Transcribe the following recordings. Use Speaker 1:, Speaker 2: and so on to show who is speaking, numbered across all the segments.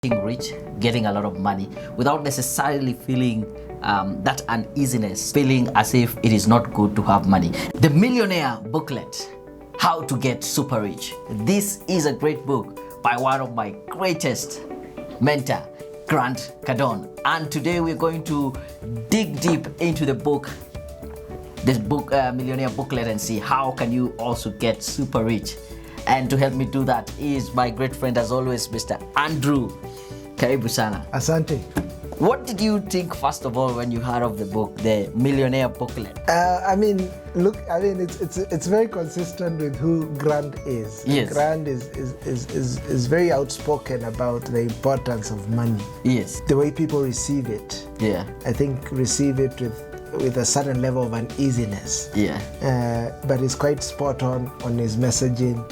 Speaker 1: getting rich, getting a lot of money without necessarily feeling that uneasiness, feeling as if it is not good to have money. The Millionaire Booklet, How to Get Super Rich. This is a great book by one of my greatest mentor, Grant Cardone. And today we're going to dig deep into the book, this book, Millionaire Booklet, and see how can you also get super rich. And to help me do that is my great friend, as always, Mr. Andrew. Karibu sana.
Speaker 2: Asante.
Speaker 1: What did you think, first of all, when you heard of the book, the Millionaire Booklet?
Speaker 2: It's very consistent with who Grant is.
Speaker 1: Yes.
Speaker 2: Grant is very outspoken about the importance of money.
Speaker 1: Yes.
Speaker 2: The way people receive it.
Speaker 1: Yeah.
Speaker 2: I think receive it with a certain level of uneasiness.
Speaker 1: Yeah.
Speaker 2: But he's quite spot on his messaging.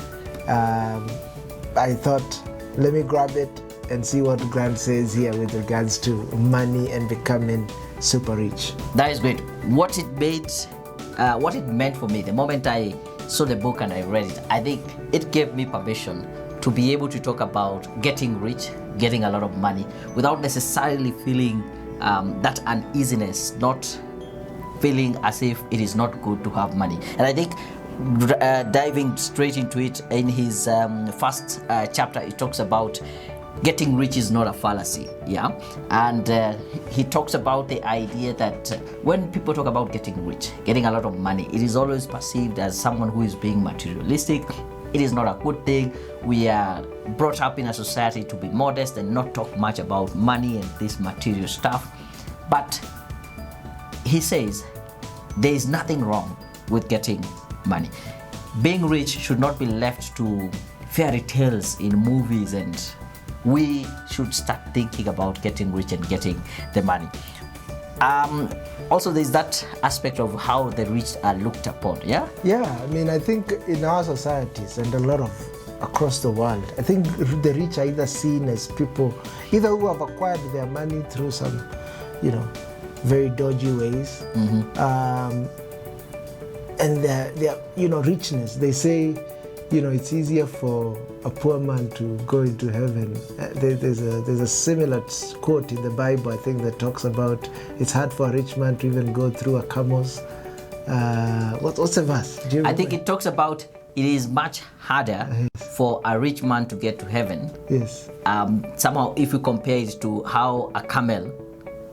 Speaker 2: I thought, let me grab it and see what Grant says here with regards to money and becoming super rich.
Speaker 1: That is great. What it meant for me, the moment I saw the book and I read it, I think it gave me permission to be able to talk about getting rich, getting a lot of money, without necessarily feeling that uneasiness, not feeling as if it is not good to have money. And I think diving straight into it, in his first chapter, it talks about getting rich is not a fallacy, yeah? And he talks about the idea that when people talk about getting rich, getting a lot of money, it is always perceived as someone who is being materialistic. It is not a good thing. We are brought up in a society to be modest and not talk much about money and this material stuff. But he says there is nothing wrong with getting money. Being rich should not be left to fairy tales in movies, and we should start thinking about getting rich and getting the money. Also, there's that aspect of how the rich are looked upon, yeah?
Speaker 2: Yeah, I think in our societies and a lot of across the world, I think the rich are either seen as people either who have acquired their money through some, very dodgy ways. Mm-hmm. And their richness. They say, it's easier for a poor man to go into heaven. There's a similar quote in the Bible, I think, that talks about it's hard for a rich man to even go through a camel's. What's the verse? Do you remember?
Speaker 1: I think it talks about it is much harder for a rich man to get to heaven.
Speaker 2: Yes.
Speaker 1: Somehow, if you compare it to how a camel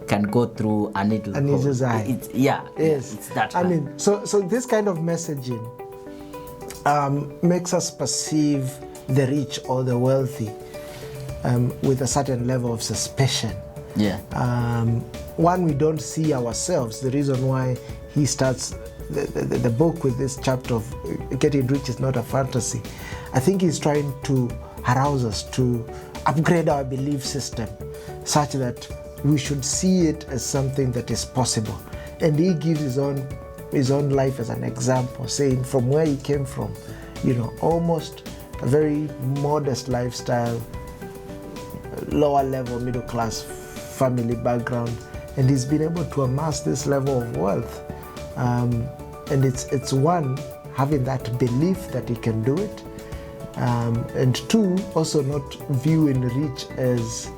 Speaker 1: can go through a needle hole.
Speaker 2: Needle's eye.
Speaker 1: Yes. It's that hard.
Speaker 2: So this kind of messaging makes us perceive the rich or the wealthy with a certain level of suspicion.
Speaker 1: Yeah.
Speaker 2: One, we don't see ourselves. The reason why he starts the book with this chapter of getting rich is not a fantasy. I think he's trying to arouse us to upgrade our belief system such that we should see it as something that is possible. And he gives his own life as an example, saying from where he came from, almost a very modest lifestyle, lower level, middle class family background, and he's been able to amass this level of wealth. And it's one, having that belief that he can do it, and two, also not viewing rich as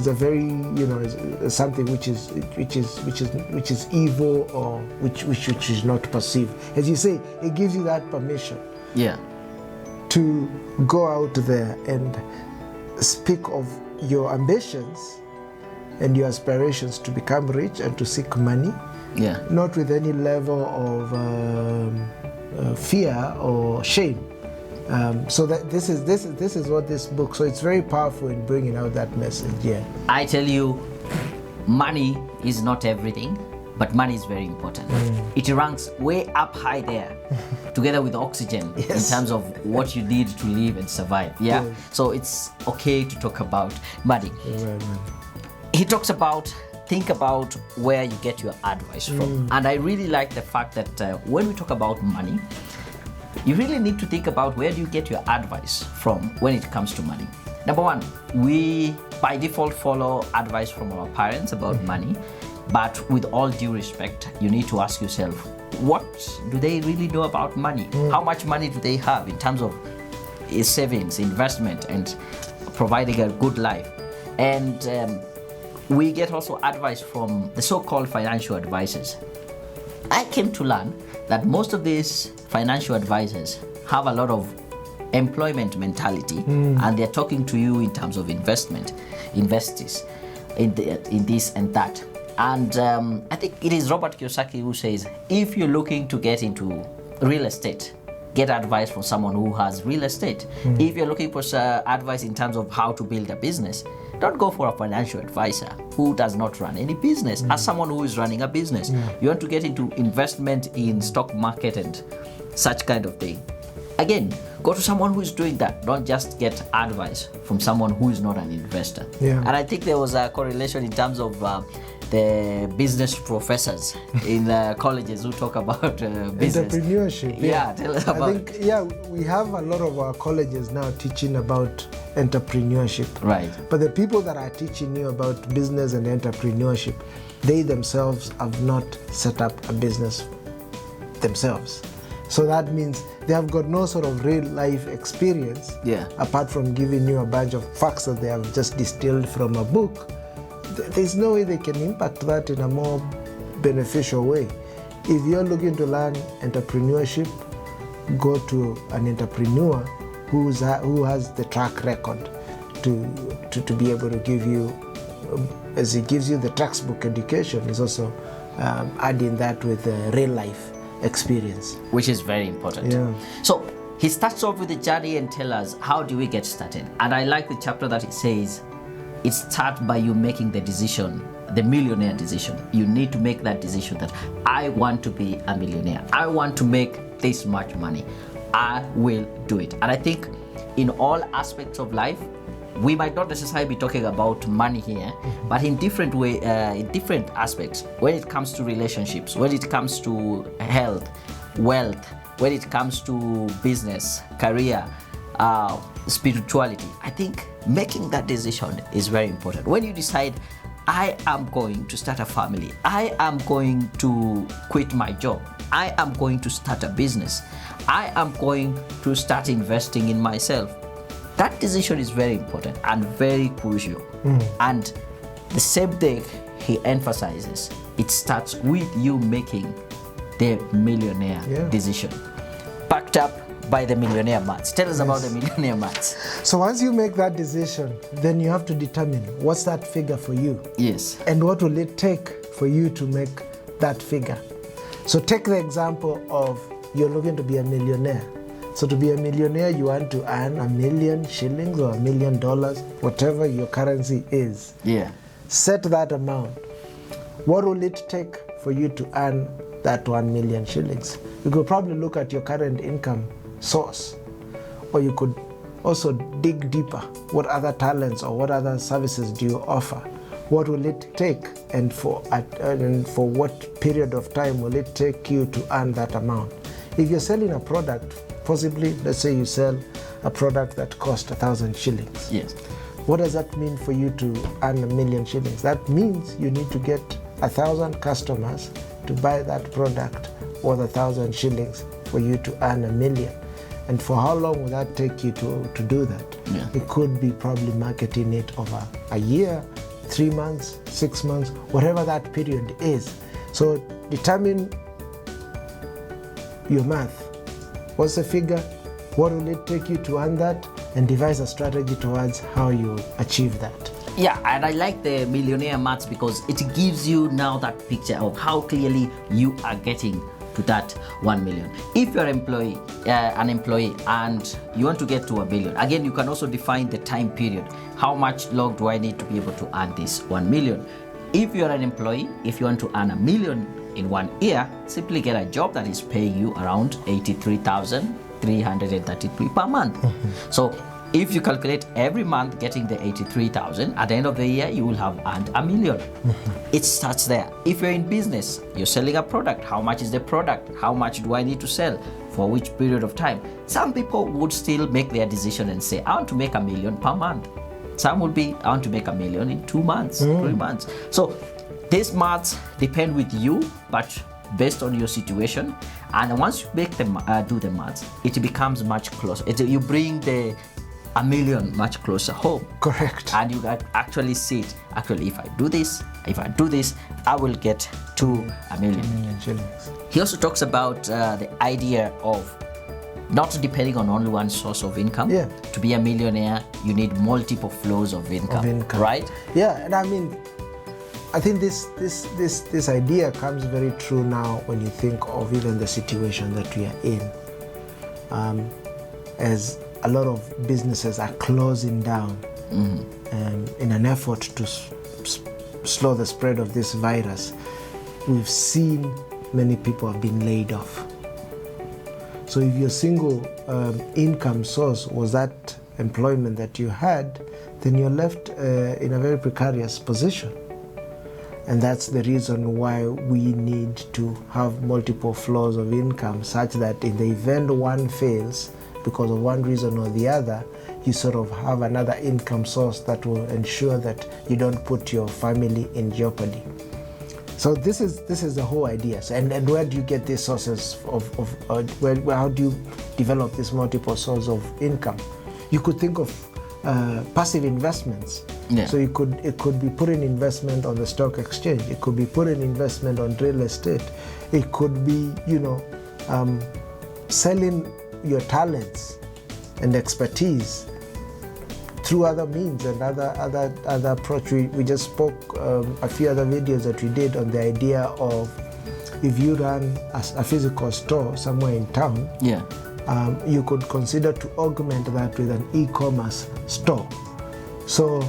Speaker 2: a very, as something which is evil or which is not perceived. As you say, it gives you that permission.
Speaker 1: Yeah.
Speaker 2: To go out there and speak of your ambitions and your aspirations to become rich and to seek money.
Speaker 1: Yeah.
Speaker 2: Not with any level of fear or shame. So that this is what this book. So it's very powerful in bringing out that message. Yeah. I
Speaker 1: tell you, money is not everything, but money is very important. It ranks way up high there, together with oxygen, yes, in terms of what you need to live and survive. Yeah. Yes. So it's okay to talk about money. Right. He talks about, think about where you get your advice from, and I really like the fact that when we talk about money, you really need to think about where do you get your advice from when it comes to money. Number one, we by default follow advice from our parents about money, but with all due respect, you need to ask yourself, what do they really know about money? How much money do they have in terms of savings, investment, and providing a good life. And we get also advice from the so-called financial advisors. I came to learn that most of these financial advisors have a lot of employment mentality, and they're talking to you in terms of investors in this and that. And I think it is Robert Kiyosaki who says, if you're looking to get into real estate, get advice from someone who has real estate. If you're looking for advice in terms of how to build a business, don't go for a financial advisor who does not run any business. As someone who is running a business, you want to get into investment in stock market and such kind of thing. Again, go to someone who is doing that. Don't just get advice from someone who is not an investor. And I think there was a correlation in terms of the business professors in colleges who talk about business.
Speaker 2: Entrepreneurship.
Speaker 1: Tell us about
Speaker 2: I think, we have a lot of our colleges now teaching about entrepreneurship.
Speaker 1: Right.
Speaker 2: But the people that are teaching you about business and entrepreneurship, they themselves have not set up a business themselves. So that means they have got no sort of real life experience, apart from giving you a bunch of facts that they have just distilled from a book. There's no way they can impact that in a more beneficial way. If you're looking to learn entrepreneurship, go to an entrepreneur who has the track record to be able to give you, as he gives you the textbook education, is also adding that with real life experience,
Speaker 1: which is very important. So he starts off with the journey and tell us, how do we get started? And I like the chapter that it says it starts by you making the decision, the millionaire decision. You need to make that decision that I want to be a millionaire. I want to make this much money. I will do it. And I think in all aspects of life, we might not necessarily be talking about money here, but in different aspects. When it comes to relationships, when it comes to health, wealth, when it comes to business, career, spirituality, I think making that decision is very important. When you decide, I am going to start a family, I am going to quit my job, I am going to start a business, I am going to start investing in myself, that decision is very important and very crucial. And the same thing he emphasizes, it starts with you making the millionaire decision, backed up by the millionaire maths. Tell us about the millionaire maths.
Speaker 2: So once you make that decision, then you have to determine what's that figure for you.
Speaker 1: Yes.
Speaker 2: And what will it take for you to make that figure. So take the example of you're looking to be a millionaire. So to be a millionaire, you want to earn 1 million shillings or $1 million, whatever your currency is. Set that amount. What will it take for you to earn that 1 million shillings? You could probably look at your current income source, or you could also dig deeper. What other talents or what other services do you offer? What will it take, and for what period of time will it take you to earn that amount? If you're selling a product, possibly, let's say you sell a product that costs 1,000 shillings. What does that mean for you to earn 1 million shillings? That means you need to get 1,000 customers to buy that product worth 1,000 shillings for you to earn 1 million. And for how long will that take you to do that? It could be probably marketing it over a year, 3 months, 6 months, whatever that period is. So determine your math. What's the figure? What will it take you to earn that? And devise a strategy towards how you achieve that.
Speaker 1: Yeah, and I like the millionaire maths because it gives you now that picture of how clearly you are getting to that 1 million. If you're an employee and you want to get to 1 billion, again, you can also define the time period. How much long do I need to be able to earn this 1 million? If you're an employee, if you want to earn 1 million in 1 year, simply get a job that is paying you around 83,333 per month. So if you calculate every month getting the 83,000, at the end of the year, you will have earned 1 million. It starts there. If you're in business, you're selling a product. How much is the product? How much do I need to sell? For which period of time? Some people would still make their decision and say, I want to make 1 million per month. Some would be, I want to make 1 million in 2 months, 3 months. So these maths depend with you, but based on your situation, and once you make them do the maths, it becomes much closer. You bring the a million much closer home.
Speaker 2: Correct.
Speaker 1: And you can actually see it. Actually, if I do this, I will get to a million.
Speaker 2: 2 million shillings.
Speaker 1: He also talks about the idea of not depending on only one source of income.
Speaker 2: Yeah.
Speaker 1: To be a millionaire, you need multiple flows of income. Right?
Speaker 2: Yeah, and I mean, I think this idea comes very true now when you think of even the situation that we are in. As a lot of businesses are closing down in an effort to slow the spread of this virus, we've seen many people have been laid off. So if your single income source was that employment that you had, then you're left in a very precarious position. And that's the reason why we need to have multiple flows of income, such that in the event one fails because of one reason or the other, you sort of have another income source that will ensure that you don't put your family in jeopardy. So this is the whole idea. So, and where do you get these sources how do you develop this multiple source of income? You could think of passive investments.
Speaker 1: Yeah.
Speaker 2: So it could be putting investment on the stock exchange. It could be putting investment on real estate. It could be, selling your talents and expertise through other means and other approach. We just spoke a few other videos that we did on the idea of if you run a physical store somewhere in town, you could consider to augment that with an e-commerce store. So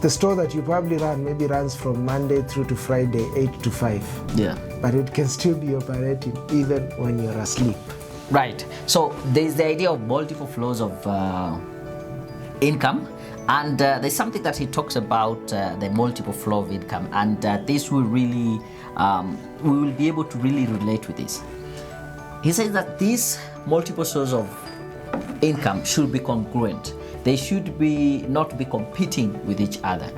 Speaker 2: the store that you probably run maybe runs from Monday through to Friday, 8 to 5.
Speaker 1: Yeah.
Speaker 2: But it can still be operating even when you're asleep.
Speaker 1: Right. So there's the idea of multiple flows of income, and there's something that he talks about, the multiple flow of income, and this will really, we will be able to really relate with this. He says that these multiple sources of income should be congruent. They should not be competing with each other.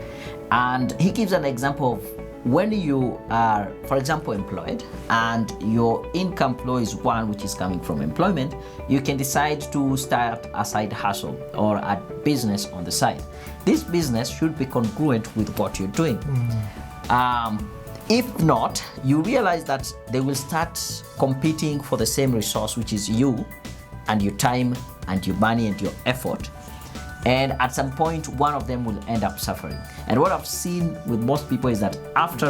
Speaker 1: And he gives an example of when you are, for example, employed and your income flow is one which is coming from employment, you can decide to start a side hustle or a business on the side. This business should be congruent with what you're doing. If not, you realize that they will start competing for the same resource, which is you and your time and your money and your effort. And at some point, one of them will end up suffering. And what I've seen with most people is that after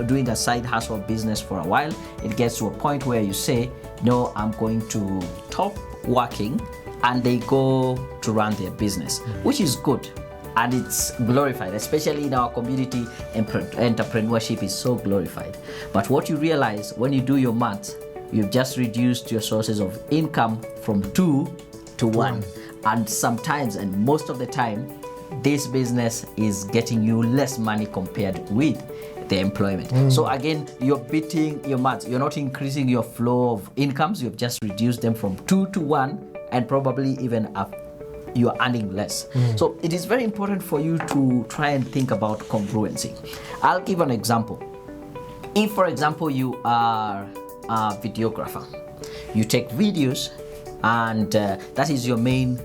Speaker 1: doing a side hustle business for a while, it gets to a point where you say, no, I'm going to stop working, and they go to run their business, which is good. And it's glorified, especially in our community. Entrepreneurship is so glorified. But what you realize when you do your math, you've just reduced your sources of income from 2 to 1. And sometimes, and most of the time, this business is getting you less money compared with the employment. So again, you're beating your maths. You're not increasing your flow of incomes. You've just reduced them from 2 to 1, and probably even you're earning less. So it is very important for you to try and think about congruency. I'll give an example. If, for example, you are a videographer, you take videos, and that is your main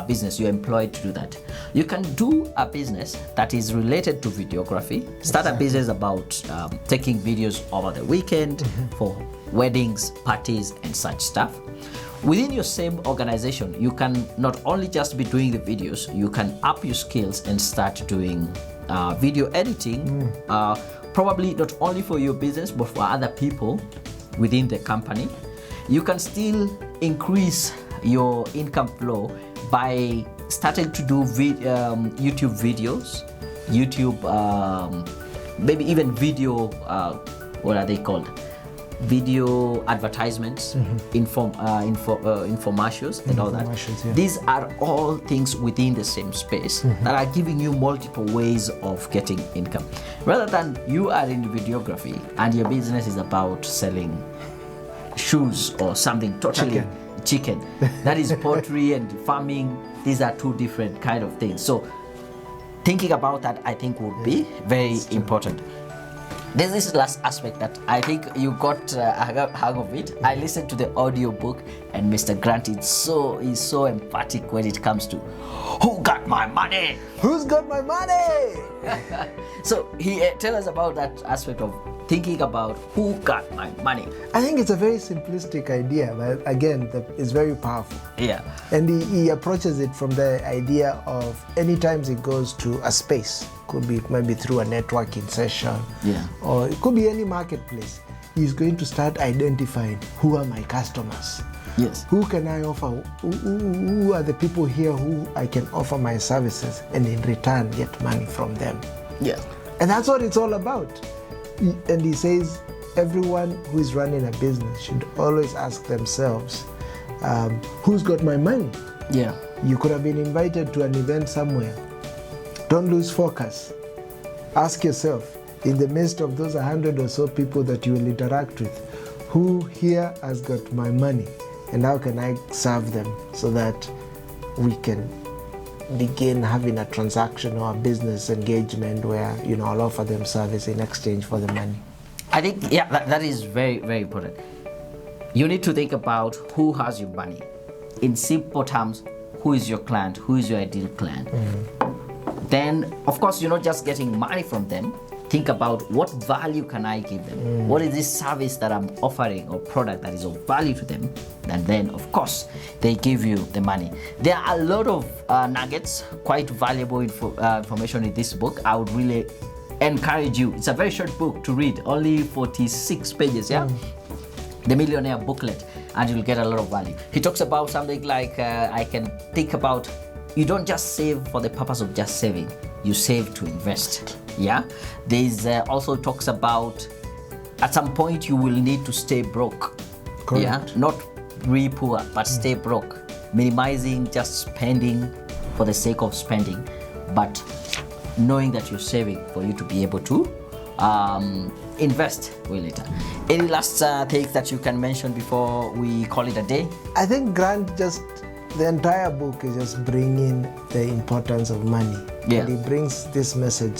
Speaker 1: business, you're employed to do that. You can do a business that is related to videography. Start a business about taking videos over the weekend for weddings, parties, and such stuff. Within your same organization, you can not only just be doing the videos, you can up your skills and start doing video editing, probably not only for your business, but for other people within the company. You can still increase your income flow by starting to do YouTube videos, maybe even video, what are they called? Video advertisements, infomercials and all that.
Speaker 2: Yeah.
Speaker 1: These are all things within the same space that are giving you multiple ways of getting income. Rather than you are in videography and your business is about selling shoes or something totally chicken. That is poultry and farming. These are two different kind of things. So thinking about that, I think, would be very important. There's this last aspect that I think you got a hang of it. I listened to the audio book, and Mr. Grant is so emphatic when it comes to who got my money.
Speaker 2: Who's got my money?
Speaker 1: So he tell us about that aspect of thinking about who got my money.
Speaker 2: I think it's a very simplistic idea, but again, it's very powerful.
Speaker 1: Yeah.
Speaker 2: And he approaches it from the idea of anytime he goes to a space, could be maybe through a networking session, or it could be any marketplace. He's going to start identifying who are my customers.
Speaker 1: Yes.
Speaker 2: Who can I offer? Who are the people here who I can offer my services and in return get money from them?
Speaker 1: Yeah.
Speaker 2: And that's what it's all about. And he says everyone who is running a business should always ask themselves, who's got my money?
Speaker 1: Yeah.
Speaker 2: You could have been invited to an event somewhere. Don't lose focus. Ask yourself, in the midst of those 100 or so people that you will interact with, who here has got my money? And how can I serve them so that we can begin having a transaction or a business engagement where, I'll offer them service in exchange for the money.
Speaker 1: I think, that is very, very important. You need to think about who has your money. In simple terms, who is your client? Who is your ideal client? Then, of course, you're not just getting money from them. Think about what value can I give them? What is this service that I'm offering or product that is of value to them? And then, of course, they give you the money. There are a lot of nuggets, quite valuable information in this book. I would really encourage you. It's a very short book to read, only 46 pages, The Millionaire Booklet, and you'll get a lot of value. He talks about something like, I can think about, you don't just save for the purpose of just saving. You save to invest. There's also talks about at some point you will need to stay broke.
Speaker 2: Correct.
Speaker 1: Not really poor, but stay broke. Minimizing just spending for the sake of spending, but knowing that you're saving for you to be able to invest way later. Any last things that you can mention before we call it a day?
Speaker 2: I think Grant the entire book is just bringing the importance of money. And he brings this message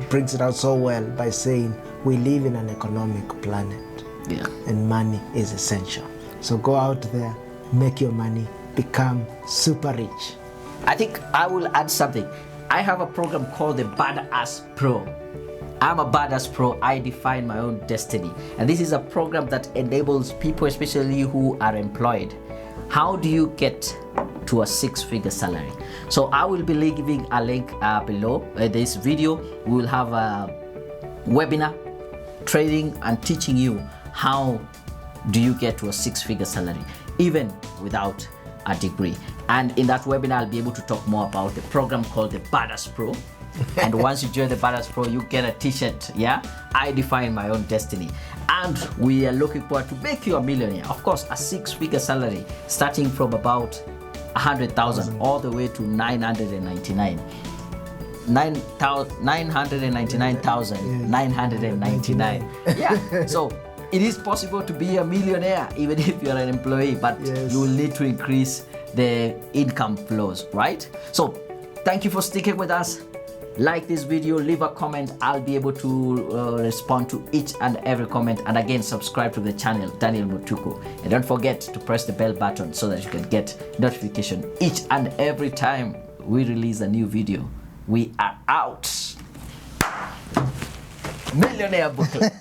Speaker 2: brings it out so well by saying we live in an economic planet. And money is essential. So go out there, make your money, become super rich.
Speaker 1: I think I will add something. I have a program called the Badass Pro. I'm a Badass Pro. I define my own destiny. And this is a program that enables people, especially who are employed. How do you get to a six-figure salary? So I will be leaving a link below this video. We will have a webinar training and teaching you how do you get to a six-figure salary, even without a degree. And in that webinar, I'll be able to talk more about the program called the Badass Pro. And once you join the Badass Pro, you get a t-shirt. I define my own destiny. And we are looking forward to make you a millionaire. Of course, a six-figure salary starting from about 100,000 all the way to 999,999. So it is possible to be a millionaire even if you're an employee, but you will need to increase the income flows, right? So thank you for sticking with us. Like this video, leave a comment. I'll be able to respond to each and every comment. And again, subscribe to the channel, Daniel Mutuku. And don't forget to press the bell button so that you can get notification each and every time we release a new video. We are out. Millionaire Booklet.